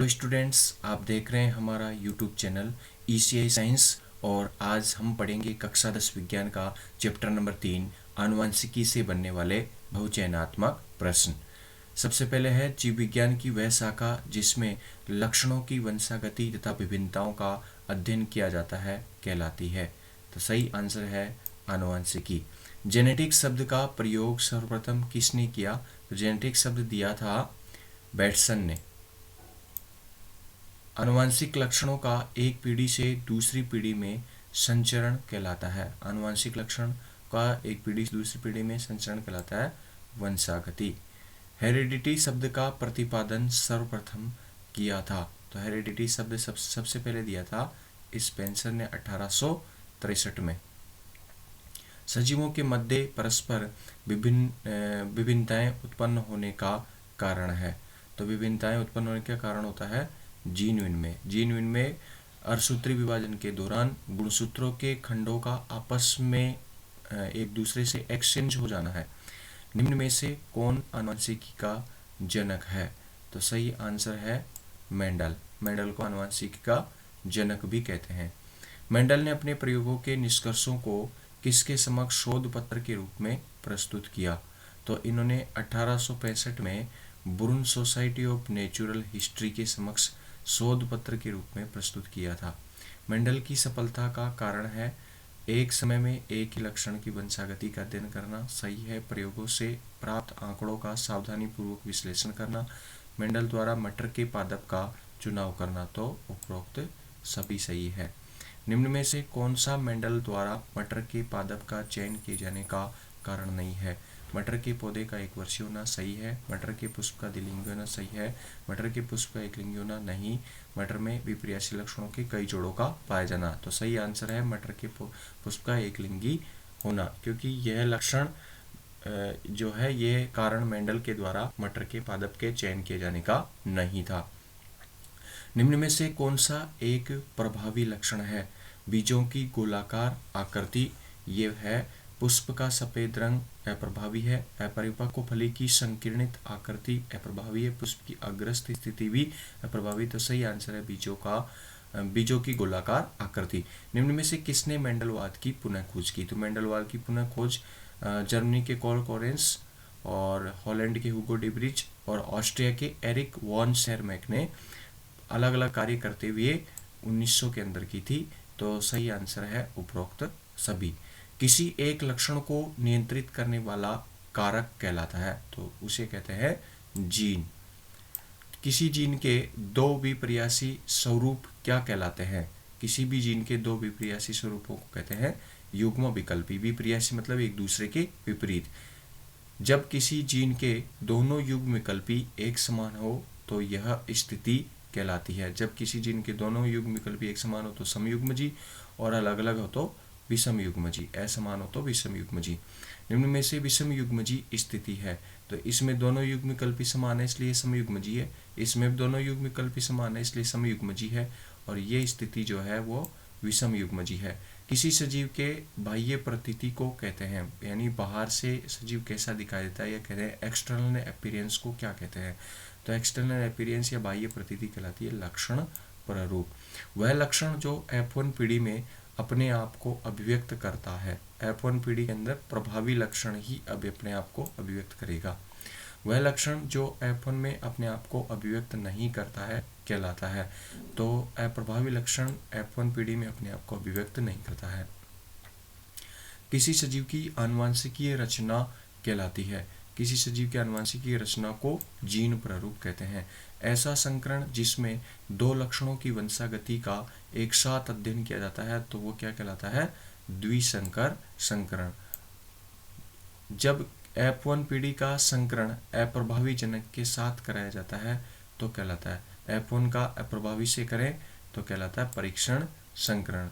Hello students, आप देख रहे हैं हमारा यूट्यूब चैनल ECI साइंस। और आज हम पढ़ेंगे कक्षा 10 विज्ञान का चैप्टर नंबर 3 आनुवंशिकी से बनने वाले बहुचयनात्मक प्रश्न। सबसे पहले है जीव विज्ञान की वह शाखा जिसमें लक्षणों की वंशागति तथा विभिन्नताओं का अध्ययन किया जाता है कहलाती है। तो सही आंसर है आनुवंशिकी। जेनेटिक शब्द का प्रयोग सर्वप्रथम किसने किया? तो जेनेटिक शब्द दिया था बैटसन ने। आनुवंशिक लक्षणों का एक पीढ़ी से दूसरी पीढ़ी में संचरण कहलाता है। आनुवंशिक लक्षण का एक पीढ़ी से दूसरी पीढ़ी में संचरण कहलाता है वंशागति। हेरिडिटी शब्द का प्रतिपादन सर्वप्रथम किया था। तो हेरिडिटी शब्द सबसे पहले दिया था स्पेंसर ने 1863 में। सजीवों के मध्य परस्पर विभिन्नताएं उत्पन्न होने का कारण है। तो विभिन्नताएं उत्पन्न होने का कारण होता है जीन विनिमय अर्धसूत्री विभाजन के दौरान गुणसूत्रों के खंडों का आपस में एक दूसरे से एक्सचेंज हो जाना है। निम्न में से कौन आनुवंशिकी का जनक है? तो सही आंसर है मेंडल। मेंडल को आनुवंशिकी का जनक भी कहते हैं। मेंडल ने अपने प्रयोगों के निष्कर्षों को किसके समक्ष शोध पत्र के रूप में प्रस्तुत किया? तो इन्होंने 1865 में बुरुन सोसाइटी ऑफ नेचुरल हिस्ट्री के समक्ष शोध पत्र के रूप में प्रस्तुत किया था। मेंडल की सफलता का कारण है एक समय में एक ही लक्षण की वंशागति का अध्ययन करना। सही है प्रयोगों से प्राप्त आंकड़ों का सावधानी पूर्वक विश्लेषण करना। मेंडल द्वारा मटर के पादप का चुनाव करना। तो उपरोक्त सभी सही है। निम्न में से कौन सा मेंडल द्वारा मटर के पादप का चयन किए जाने का कारण नहीं है? मटर के पौधे का एक वर्षीय होना सही है। मटर के पुष्प का द्विलिंगी होना सही है। मटर के पुष्प का एकलिंगी होना नहीं। मटर में विपर्यासी लक्षणों के कई जोड़ों का पाया जाना। तो सही आंसर है मटर के पुष्प का एकलिंगी होना, क्योंकि यह लक्षण जो है ये कारण मेंडल के द्वारा मटर के पादप के चयन किए जाने का नहीं था। निम्न में से कौन सा एक प्रभावी लक्षण है? बीजों की गोलाकार आकृति ये है। पुष्प का सफेद रंग अप्रभावी है। अपरिपक्व फली की संकीर्णित आकृति अप्रभावी है। पुष्प की अग्रस्थ स्थिति भी अप्रभावी। तो सही आंसर है बीजों की गोलाकार आकृति। निम्न में से किसने मेंडलवाद की पुनः खोज की? तो मेंडलवाद की पुनः खोज जर्मनी के कार्ल कोरेंस और हॉलैंड के हुगो डेब्रिज और ऑस्ट्रिया के एरिक वॉन शेरमैक ने अलग अलग कार्य करते हुए 1900 के अंदर की थी। तो सही आंसर है उपरोक्त सभी। किसी एक लक्षण को नियंत्रित करने वाला कारक कहलाता है। तो उसे कहते हैं जीन। किसी जीन के दो विपर्यासी स्वरूप क्या कहलाते हैं? किसी भी जीन के दो विपर्यासी स्वरूपों को कहते हैं युग्म विकल्पी। विपर्यासी मतलब एक दूसरे के विपरीत। जब किसी जीन के दोनों युग्म विकल्पी एक समान हो तो यह स्थिति कहलाती है। जब किसी जीन के दोनों युग्म विकल्पी एक समान हो तो समयुग्मजी, और अलग अलग हो तो विषम युग्मजी। असमान हो तो विषम युग्मजी। निम्न में से विषम युग्मजी स्थिति है। तो इसमें दोनों युग्म विकल्पी समान है इसलिए समयुग्मजी है। इसमें दोनों युग्म विकल्पी समान है इसलिए समयुग्मजी है। और ये स्थिति जो है वो विषम युग्मजी है। किसी सजीव के बाह्य प्रतीति को कहते हैं, यानी बाहर से सजीव कैसा दिखाई देता है, या कहते हैं एक्सटर्नल अपीयरेंस को क्या कहते हैं? तो एक्सटर्नल अपीयरेंस या बाह्य प्रतीति कहलाती है लक्षण प्ररूप। वह लक्षण जो F1 पीढ़ी में अपने आप को अभिव्यक्त करता है। F1 पीढ़ी के अंदर प्रभावी लक्षण ही अपने आप को अभिव्यक्त करेगा। वह लक्षण जो F1 में अपने आप को अभिव्यक्त नहीं करता है कहलाता है। तो अप्रभावी लक्षण F1 पीढ़ी में अपने आप को अभिव्यक्त नहीं करता है। किसी सजीव की आनुवंशिकीय रचना कहलाती है। किसी सजीव की आनुवंशिकीय रचना को जीन प्रारूप कहते हैं। ऐसा संकरण जिसमें दो लक्षणों की वंशागति का एक साथ अध्ययन किया जाता है तो वो क्या कहलाता है? द्विसंकर संकरण। जब F1 पीढ़ी का संकरण अप्रभावी जनक के साथ कराया जाता है तो कहलाता है। F1 का अप्रभावी से करें तो कहलाता है परीक्षण संकरण।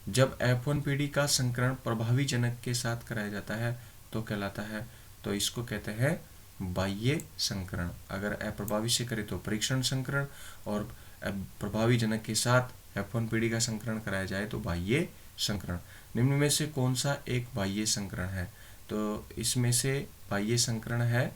जब F1 पीढ़ी का संकरण प्रभावी जनक के साथ कराया जाता है तो कहलाता है, तो इसको कहते हैं बाह्य संकरण। अगर अप्रभावी से करें तो परीक्षण संकरण, और प्रभावी जनक के साथ F1 पीढ़ी का संकरण कराया जाए तो बाह्य संकरण। निम्न में से कौन सा एक बाह्य संकरण है? तो इसमें से बाह्य संकरण है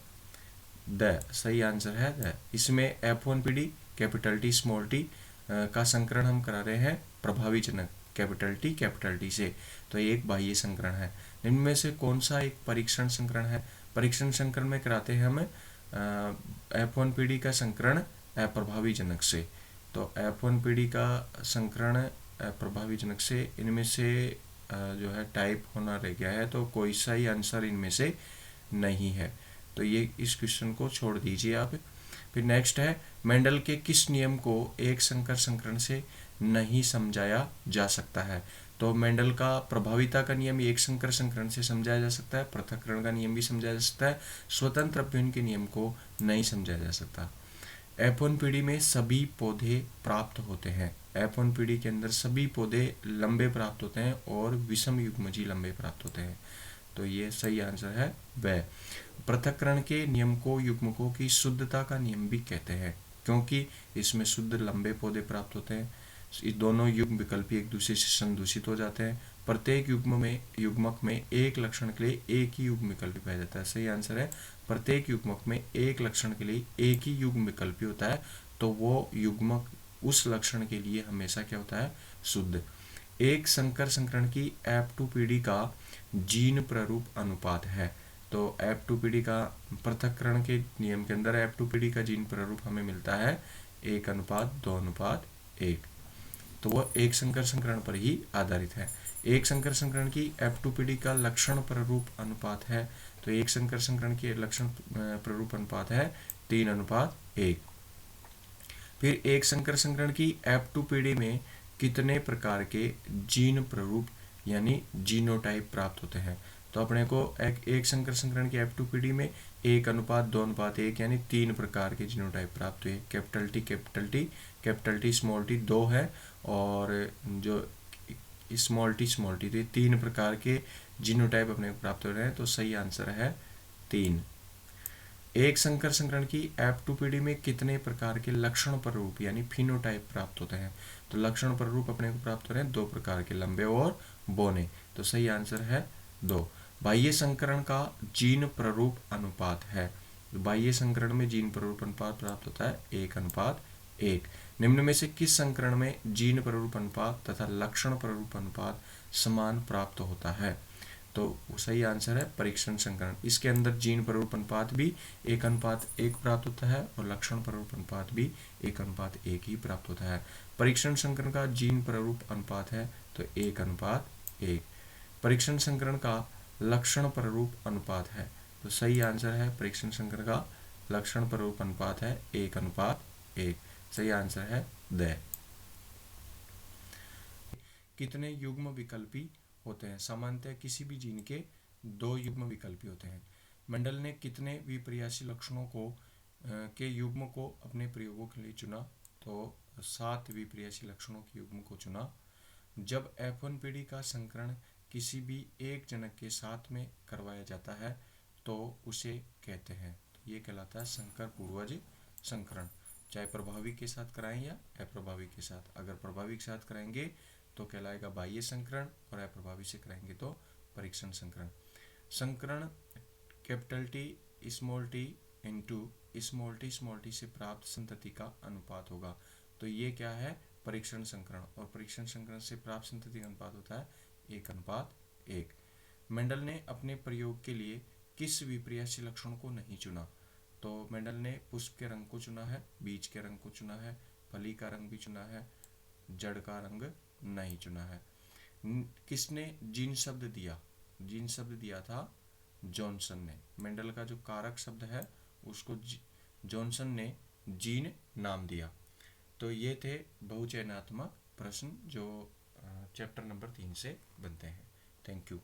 द। सही आंसर है द। इसमें F1 पीढ़ी कैपिटल टी स्मॉल टी का संकरण हम करा रहे हैं प्रभावी जनक कैपिटल टी से, तो ये एक बाह्य संकरण है। इनमें से कौन सा एक परीक्षण संकरण है? परीक्षण संकरण में कराते हैं हम F1PD का संकरण अप्रभावी जनक से। तो F1PD का संकरण अप्रभावी जनक से, इनमें से जो है टाइप होना रह गया है, तो कोई सा ही आंसर इनमें से नहीं है, तो ये इस क्वेश्चन को छोड़ दीजिए आप। फिर नेक्स्ट है, मेंडल के किस नियम को एक संकर संकरण से नहीं समझाया जा सकता है? तो मेंडल का प्रभाविता का नियम एक संकर संकरण से समझाया जा सकता है, पृथक्करण का नियम भी समझाया जा सकता है, स्वतंत्र अपव्यय के नियम को नहीं समझाया जा सकता। F1PD में सभी पौधे प्राप्त होते हैं। F1PD के अंदर सभी पौधे लंबे प्राप्त होते हैं और विषम युग्मजीय लंबे प्राप्त होते हैं, तो ये सही आंसर है वह। पृथक्करण के नियम को युग्मकों की शुद्धता का नियम भी कहते हैं, क्योंकि इसमें शुद्ध लंबे पौधे प्राप्त होते हैं। इस दोनों युग्म विकल्पी एक दूसरे से संदूषित हो जाते हैं। प्रत्येक युग्मक में एक लक्षण के लिए एक ही युग्म विकल्पी पाया जाता है। सही आंसर है, प्रत्येक युग्मक में एक लक्षण के लिए एक ही युग्म विकल्पी होता है, तो वो युग्मक उस लक्षण के लिए हमेशा क्या होता है? शुद्ध। एक संकर संकरण की F2PD का जीन प्ररूप अनुपात है। तो F2PD का पृथक्करण के नियम के अंदर F2PD का जीन प्ररूप हमें मिलता है 1:2:1, तो वह एक संकर संकरण पर ही आधारित है। एक संकर संकरण की F2PD का लक्षण प्ररूप अनुपात है, तो एक संकर संकरण की लक्षण प्ररूप अनुपात है 3:1। फिर एक संकर संकरण की F2PD में कितने प्रकार के जीन प्ररूप यानी जीनोटाइप प्राप्त होते हैं? तो अपने को एक संकर संकरण की F2PD में 1:2:1 यानी 3 प्रकार के जीनोटाइप प्राप्त हुए। कैपिटल टी स्मॉल टी 2 है, और जो स्मॉल टी तो 3 प्रकार के जीनोटाइप अपने को प्राप्त हो रहे हैं, तो सही आंसर है 3। एक संकर संकरण की F2PD में कितने प्रकार के लक्षण प्ररूप यानी फिनोटाइप प्राप्त होते हैं? तो लक्षण प्ररूप अपने को प्राप्त हो रहे हैं 2 प्रकार के, लंबे और बौने, तो सही आंसर है 2। बाह्य संकरण का जीन प्ररूप अनुपात है, तो बाह्य संकरण में जीन प्ररूप अनुपात प्राप्त होता है 1:1। निम्न में से किस संकरण में जीन प्ररूप अनुपात तथा लक्षण प्ररूप अनुपात समान प्राप्त होता है? तो सही आंसर है परीक्षण संकरण। इसके अंदर जीन प्ररूप अनुपात भी 1:1 प्राप्त होता है और लक्षण प्ररूप अनुपात भी 1:1 ही प्राप्त होता है। परीक्षण संकरण का जीन प्ररूप अनुपात है तो 1:1। परीक्षण संकरण का लक्षण प्ररूप अनुपात है, तो सही आंसर है परीक्षण संकरण का लक्षण प्ररूप अनुपात है 1:1। सही आंसर है द। कितने युग्म विकल्पी होते हैं? सामान्यतः किसी भी जीन के 2 युग्म विकल्पी होते हैं। मेंडल ने कितने विपर्यासी लक्षणों के युग्म को अपने प्रयोगों के लिए चुना? तो 7 विपर्यासी लक्षणों के युग्म को चुना। जब F1PD का संकरण किसी भी एक जनक के साथ में करवाया जाता है तो उसे कहते हैं, तो ये कहलाता है संकर पूर्वज संकरण, चाहे प्रभावी के साथ कराएं या अप्रभावी के साथ। अगर प्रभावी के साथ कराएंगे तो कहलाएगा बाह्य संकरण और अप्रभावी से कराएंगे तो परीक्षण संकरण। संकरण capital T small T into small T से प्राप्त संतति का अनुपात होगा, तो ये क्या है? परीक्षण संकरण, और परीक्षण संकरण से प्राप्त संतति का अनुपात होता है 1:1। मेंडल ने अपने प्रयोग के लिए किस विपर्यासी लक्षण को नहीं चुना? तो मेंडल ने पुष्प के रंग को चुना है, बीज के रंग को चुना है, फली का रंग भी चुना है, जड़ का रंग नहीं चुना है। किसने जीन शब्द दिया? जीन शब्द दिया था जॉनसन ने। मेंडल का जो कारक शब्द है उसको जॉनसन ने जीन नाम दिया। तो ये थे बहुचयनात्मक प्रश्न जो चैप्टर नंबर 3 से बनते हैं। Thank you.